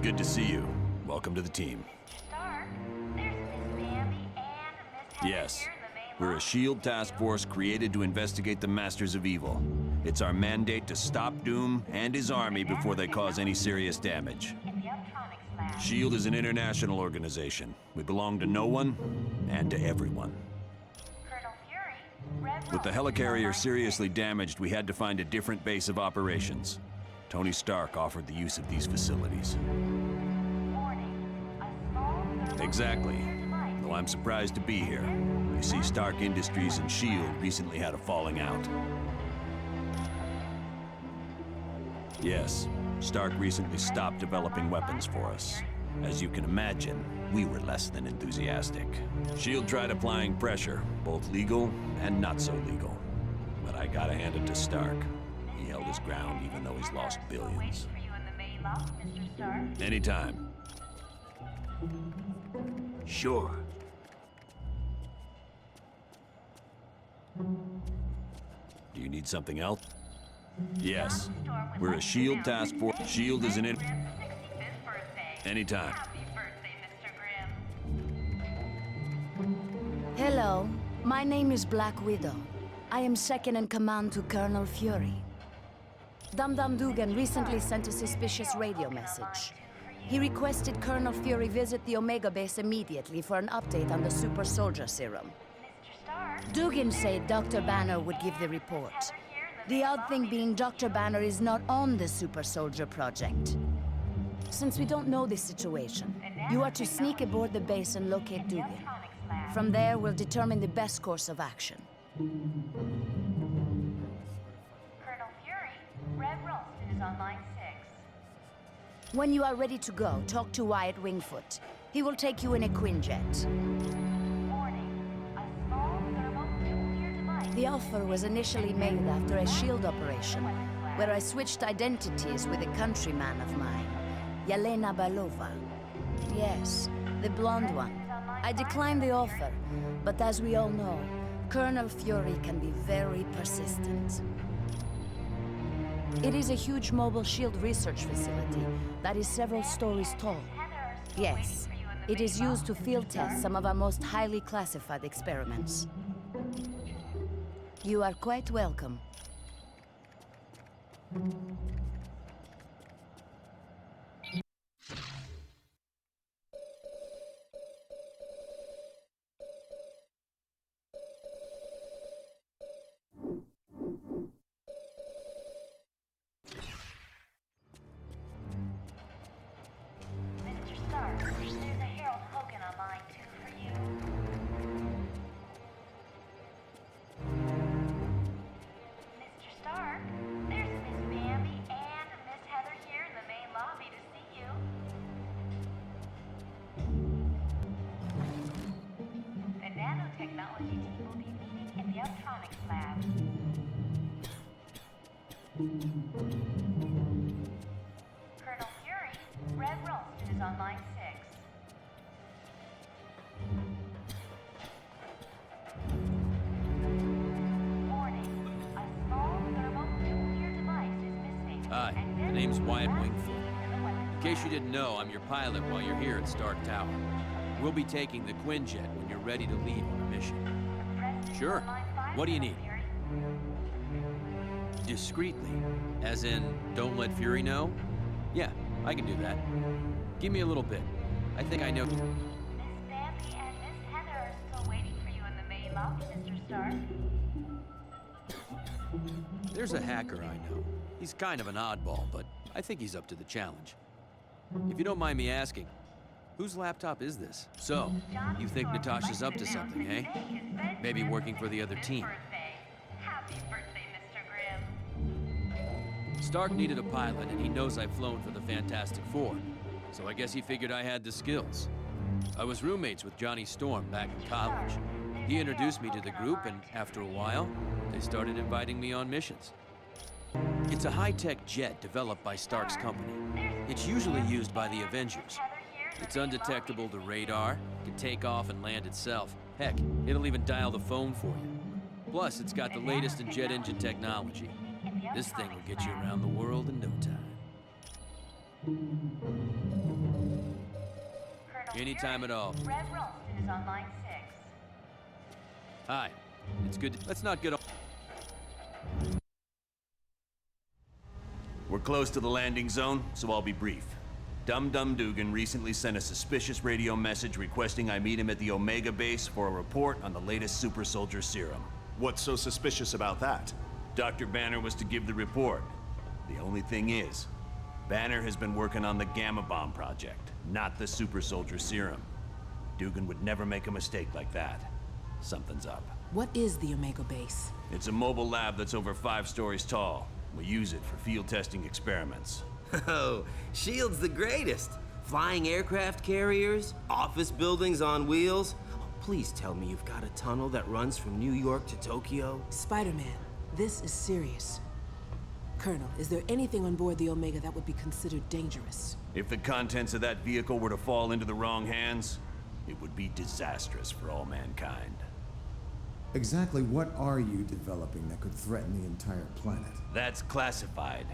good to see you. Welcome to the team. Stark, there's Miss Bambi and Miss Heather Yes, here in the main we're a lobby. SHIELD task force created to investigate the Masters of Evil. It's our mandate to stop Doom and his army before they cause any serious damage. In the Uptronics lab. SHIELD is an international organization. We belong to no one and to everyone. Colonel Fury, Red With the Roll is helicarrier on seriously damaged, we had to find a different base of operations. Tony Stark offered the use of these facilities. Warning, a small thermal Exactly. nuclear device. Though I'm surprised to be here. You see, Stark Industries and SHIELD recently had a falling out. Yes, Stark recently stopped developing weapons for us. As you can imagine, we were less than enthusiastic. SHIELD tried applying pressure, both legal and not so legal. But I gotta hand it to Stark. He held his ground even though he's lost billions. Waiting for you in the main loft, Mr. Stark. Anytime. Sure. Do you need something else? Yes. Johnny Storm would We're a like to SHIELD announce task force. SHIELD is an in... Grimm's 65th birthday. Anytime. Happy birthday, Mr. Grimm. Hello, my name is Black Widow. I am second in command to Colonel Fury. Dum Dum Dugan recently sent a suspicious radio message. He requested Colonel Fury visit the Omega base immediately for an update on the super soldier serum. Mr. Stark, Dugan said Dr. Banner would give the report. The odd thing being Dr. Banner is not on the super soldier project. Since we don't know the situation, you are to sneak aboard the base and locate Dugan. Uptronics lab. From there, we'll determine the best course of action. Colonel Fury, Red Ralston is on line 6. When you are ready to go, talk to Wyatt Wingfoot. He will take you in a Quinjet. Warning, a small thermal nuclear device. The offer was initially made after a SHIELD operation, where I switched identities with a countryman of mine, Yelena Belova. Yes, the blonde one. I declined the offer, but as we all know, Colonel Fury can be very persistent. It is a huge mobile SHIELD research facility that is several stories tall. Yes, it is used to field test some of our most highly classified experiments. You are quite welcome. Mr. Stark, there's a Harold Hogan on line 2 for you. Mr. Stark, there's Miss Bambi and Miss Heather here in the main lobby to see you. The nanotechnology team will be meeting in the Uptronics lab. Colonel Fury, Red Ralston is on line 6. Warning, a small thermal nuclear device is missing. Hi, and the this name's is Wyatt not Wingfoot. seen in the weapons In case you lab. didn't know, I'm your pilot while you're here at Stark Tower. We'll be taking the Quinjet when you're ready to leave on a mission. Press Sure. on line 5, What do you Colonel need? Fury. Discreetly. As in, don't let Fury know? Yeah, I can do that. Give me a little bit. I think I know. Miss Bambi and Miss Heather are still waiting for you in the main lobby, Mr. Stark. There's a hacker I know. He's kind of an oddball, but I think he's up to the challenge. If you don't mind me asking, whose laptop is this? So, you think Natasha's up to something, eh? Maybe working for the other team. Happy birthday, Mr. Grimm. Stark needed a pilot, and he knows I've flown for the Fantastic Four, so I guess he figured I had the skills. I was roommates with Johnny Storm back in college. He introduced me to the group, and after a while, they started inviting me on missions. It's a high-tech jet developed by Stark's company. It's usually used by the Avengers. It's undetectable to radar, can take off and land itself. Heck, it'll even dial the phone for you. Plus, it's got the latest in jet engine technology. This thing will get you around the world in no time. Anytime at all. Red Ralston is on line 6. Hi. It's good. Let's not get. We're close to the landing zone, so I'll be brief. Dum Dum Dugan recently sent a suspicious radio message requesting I meet him at the Omega base for a report on the latest super soldier serum. What's so suspicious about that? Dr. Banner was to give the report. The only thing is, Banner has been working on the Gamma Bomb project, not the super soldier serum. Dugan would never make a mistake like that. Something's up. What is the Omega base? It's a mobile lab that's over 5 stories tall. We use it for field testing experiments. Oh, S.H.I.E.L.D.'s the greatest. Flying aircraft carriers, office buildings on wheels. Oh, please tell me you've got a tunnel that runs from New York to Tokyo. Spider-Man, this is serious. Colonel, is there anything on board the Omega that would be considered dangerous? If the contents of that vehicle were to fall into the wrong hands, it would be disastrous for all mankind. Exactly what are you developing that could threaten the entire planet? That's classified.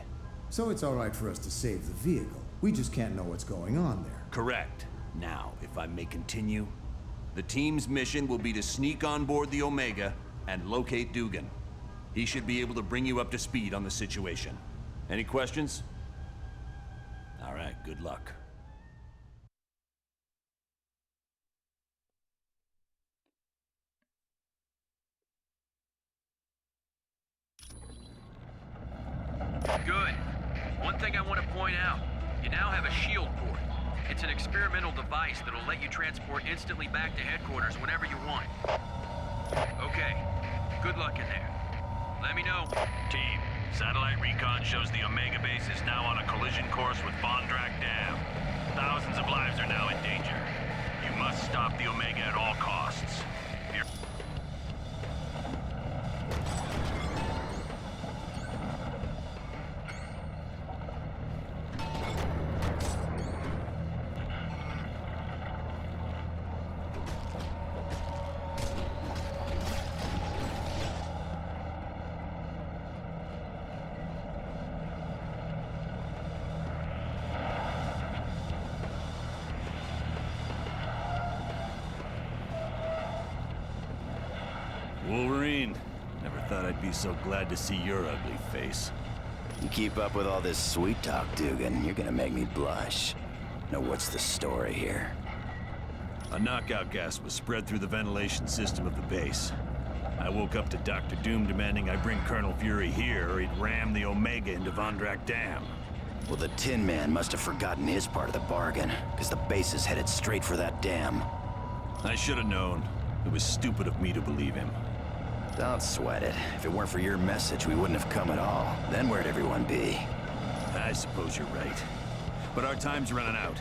So it's all right for us to save the vehicle. We just can't know what's going on there. Correct. Now, if I may continue, the team's mission will be to sneak on board the Omega and locate Dugan. He should be able to bring you up to speed on the situation. Any questions? All right, good luck. Good. One thing I want to point out. You now have a shield port. It's an experimental device that'll let you transport instantly back to headquarters whenever you want. Okay. Good luck in there. Let me know. Team, satellite recon shows the Omega base is now on a collision course with Vondrak Dam. Thousands of lives are now in danger. You must stop the Omega at all costs. Wolverine, never thought I'd be so glad to see your ugly face. You keep up with all this sweet talk, Dugan, you're gonna make me blush. Now what's the story here? A knockout gas was spread through the ventilation system of the base. I woke up to Dr. Doom demanding I bring Colonel Fury here or he'd ram the Omega into Vondrak Dam. Well, the Tin Man must have forgotten his part of the bargain, because the base is headed straight for that dam. I should have known. It was stupid of me to believe him. Don't sweat it. If it weren't for your message, we wouldn't have come at all. Then where'd everyone be? I suppose you're right. But our time's running out.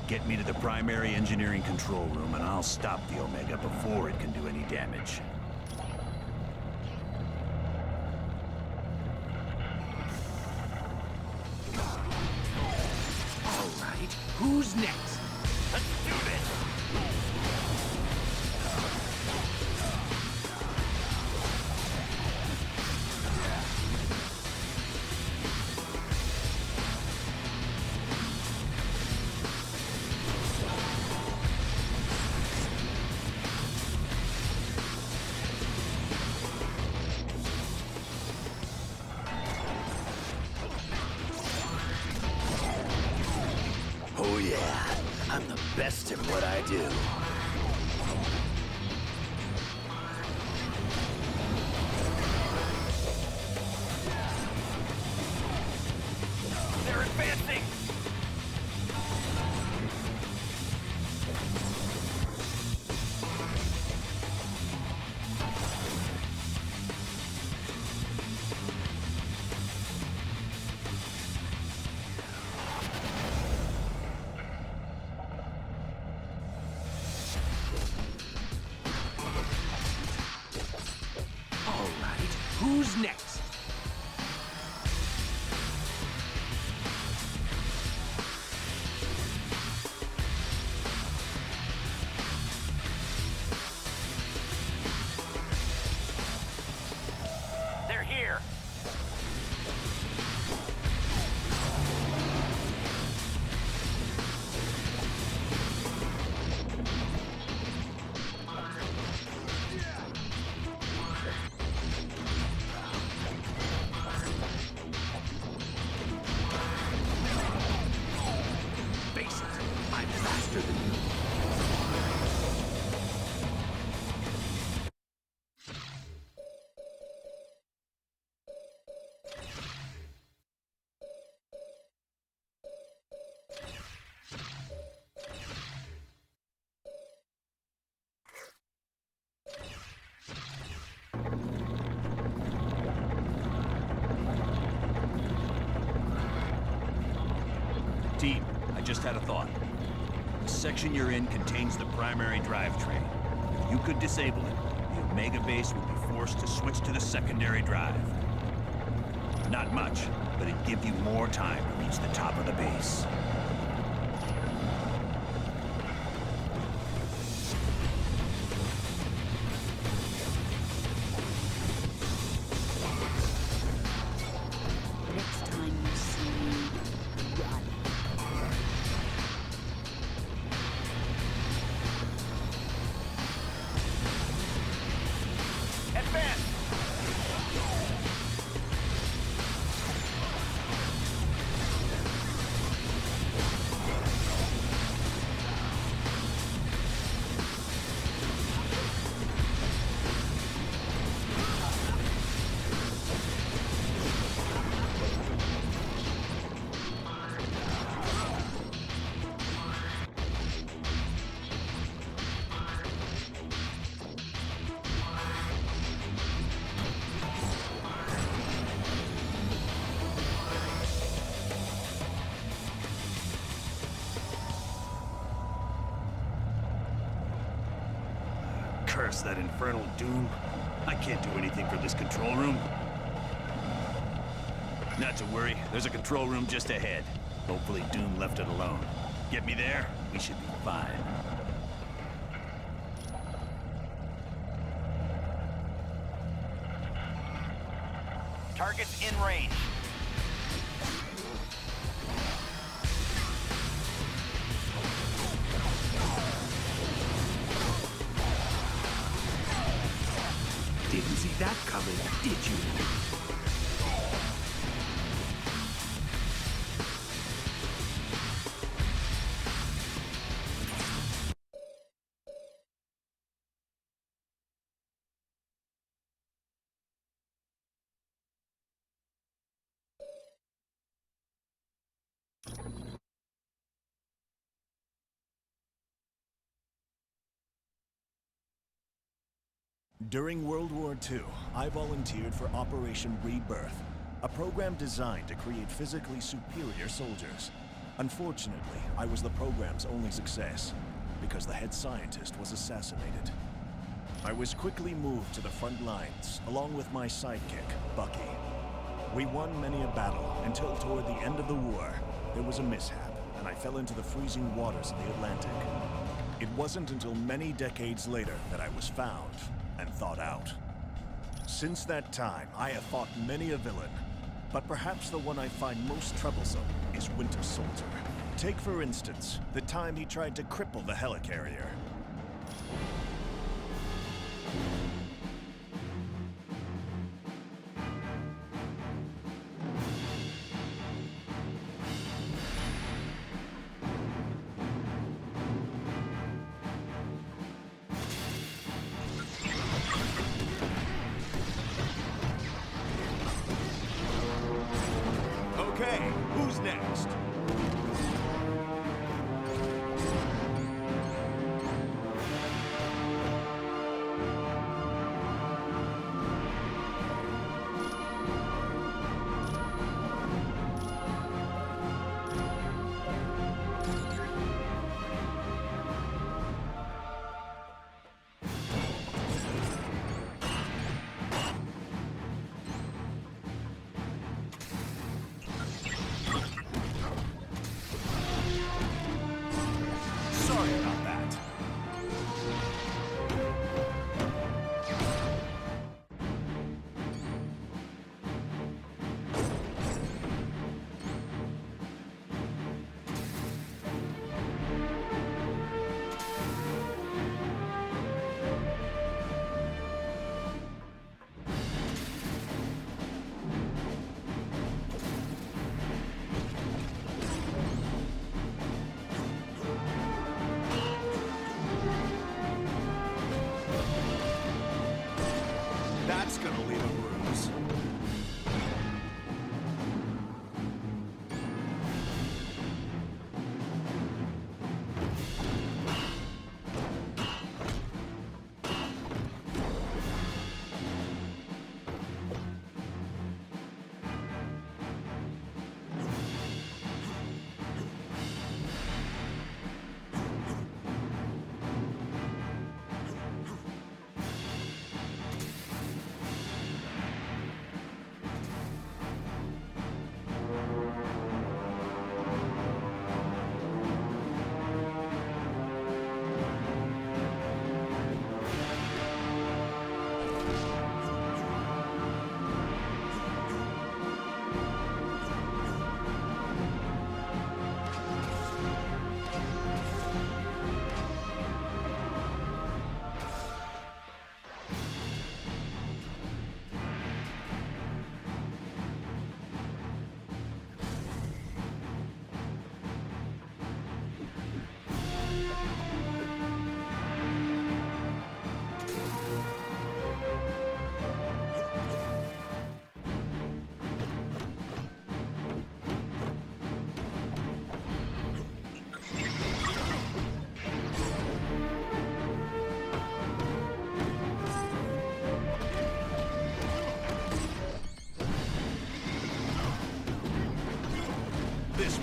Get me to the primary engineering control room and I'll stop the Omega before it can do any damage. All right. Who's next? Let's do this! Oh yeah, I'm the best at what I do. They're advancing! All right. Who's next? Team, I just had a thought. The section you're in contains the primary drivetrain. If you could disable it, the Omega base would be forced to switch to the secondary drive. Not much, but it'd give you more time to reach the top of the base. Next time you see me, run. Advance! Curse that infernal doom. I can't do anything for this control room. Not to worry, there's a control room just ahead. Hopefully Doom left it alone. Get me there, we should be fine. Target's in range. Didn't see that coming, did you? During World War II, I volunteered for Operation Rebirth, a program designed to create physically superior soldiers. Unfortunately, I was the program's only success, because the head scientist was assassinated. I was quickly moved to the front lines, along with my sidekick, Bucky. We won many a battle, until toward the end of the war, there was a mishap, and I fell into the freezing waters of the Atlantic. It wasn't until many decades later that I was found and thought out. Since that time, I have fought many a villain, but perhaps the one I find most troublesome is Winter Soldier. Take, for instance, the time he tried to cripple the helicarrier. Okay, who's next?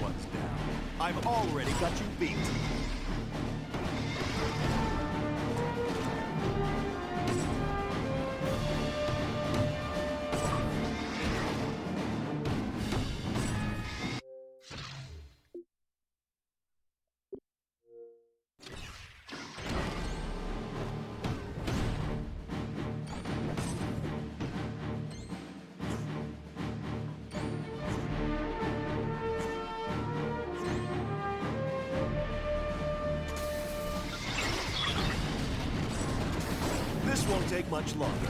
one's down. I've already got you beat. This won't take much longer.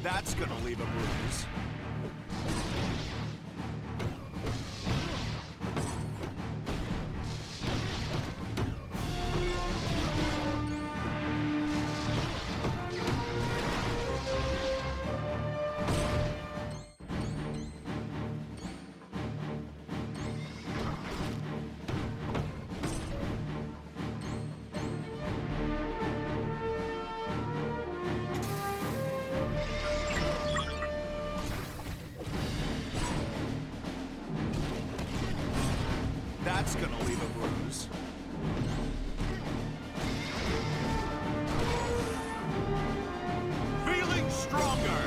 That's gonna leave a bruise. That's gonna leave a bruise. Feeling stronger!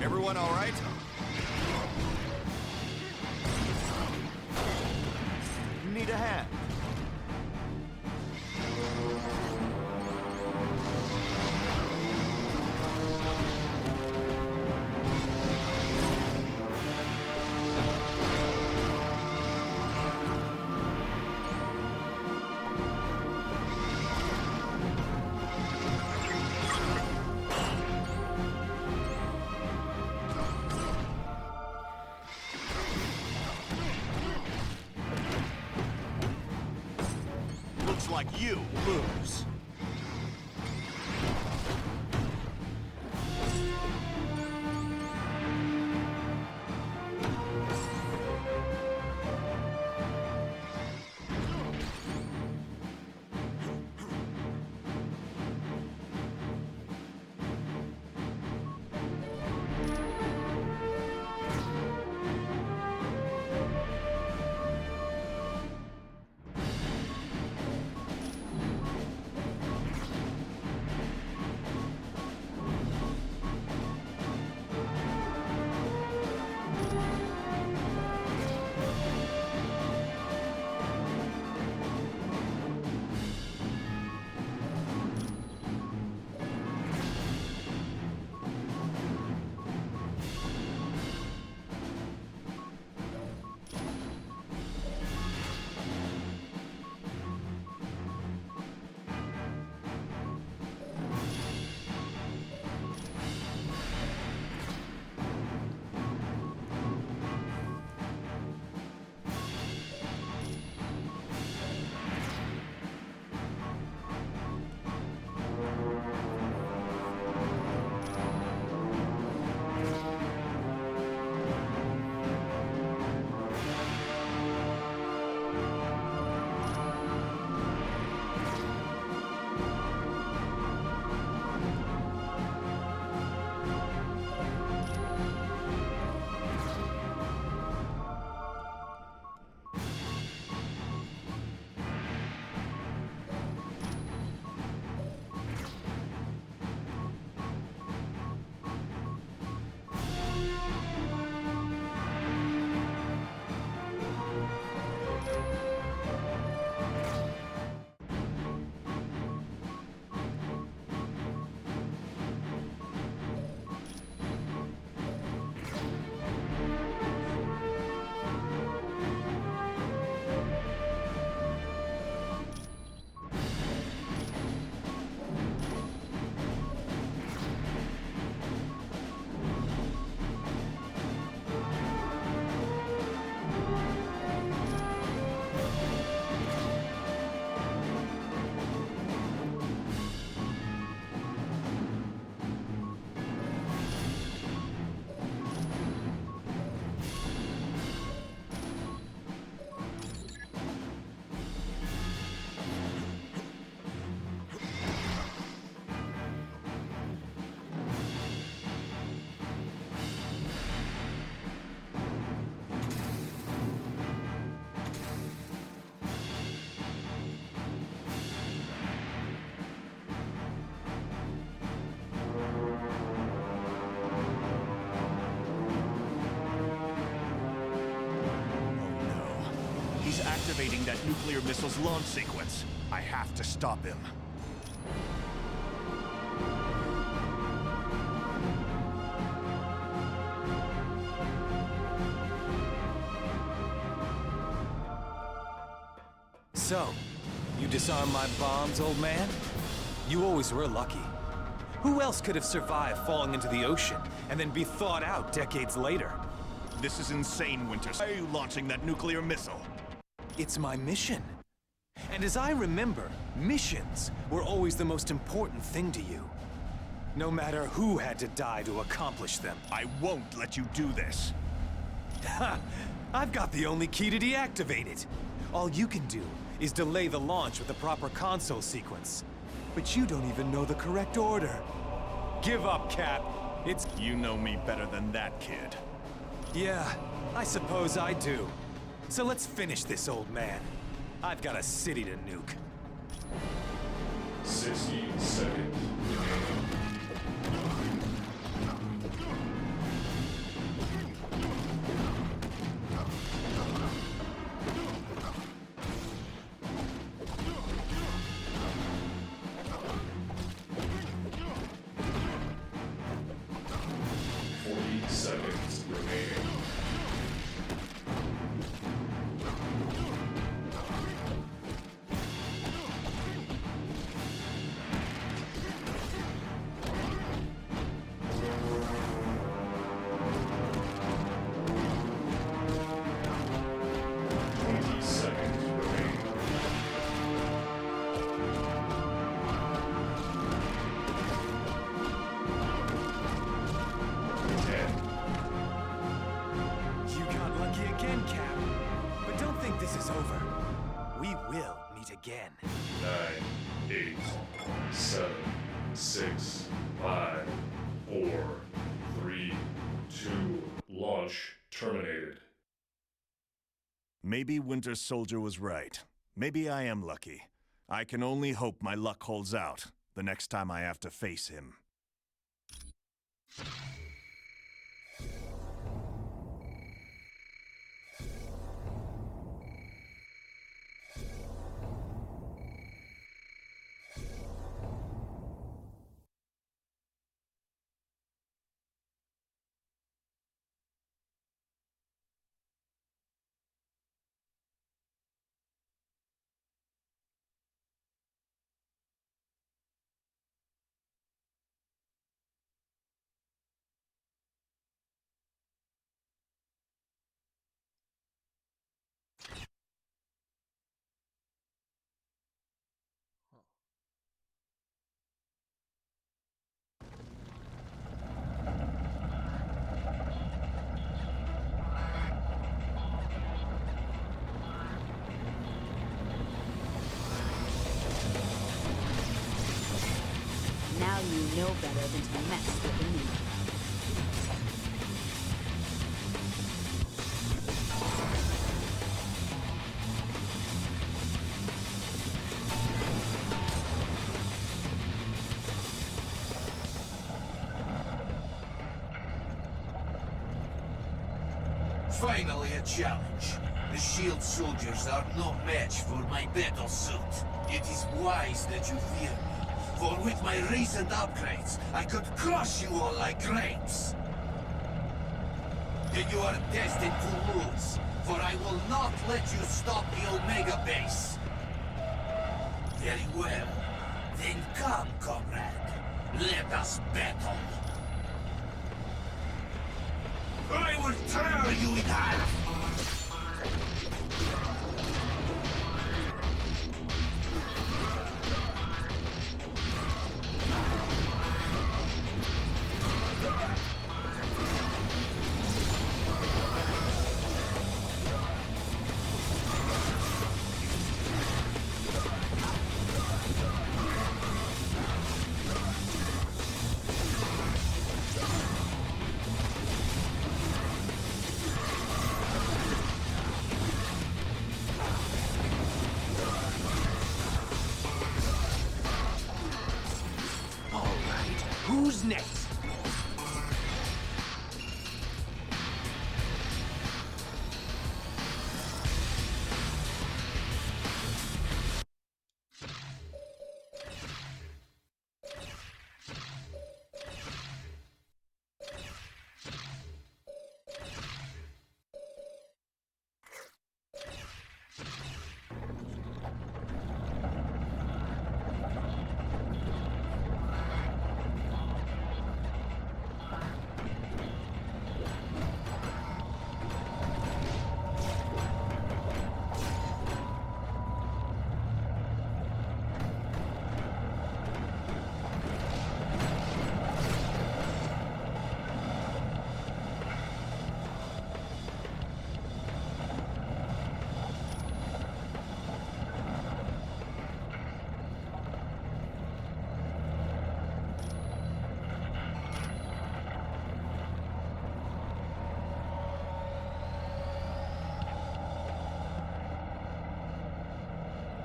Everyone all right? Need a hand? You lose. He's activating that nuclear missile's launch sequence. I have to stop him. So, you disarmed my bombs, old man? You always were lucky. Who else could have survived falling into the ocean and then be thawed out decades later? This is insane, Winters. Why are you launching that nuclear missile? It's my mission. And as I remember, missions were always the most important thing to you. No matter who had to die to accomplish them. I won't let you do this. Ha! I've got the only key to deactivate it. All you can do is delay the launch with the proper console sequence. But you don't even know the correct order. Give up, Cap. It's... You know me better than that, kid. Yeah, I suppose I do. So let's finish this, old man. I've got a city to nuke. 60 seconds. Seconds remaining. 6, 5, 4, 3, 2, launch terminated. Maybe Winter Soldier was right. Maybe I am lucky. I can only hope my luck holds out the next time I have to face him. Now you know better than to mess with me. Finally a challenge. The SHIELD soldiers are no match for my battle suit. It is wise that you fear me, for with my recent upgrades, I could crush you all like grapes. Then you are destined to lose, for I will not let you stop the Omega base. Very well. Then come, comrade. Let us battle. I will tear you in half! Who's next?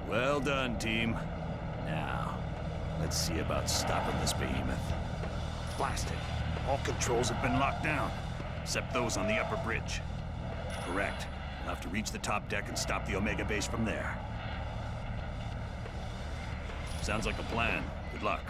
Well done, team. Now, let's see about stopping this behemoth. Blasted. All controls have been locked down, except those on the upper bridge. Correct. We'll have to reach the top deck and stop the Omega base from there. Sounds like a plan. Good luck.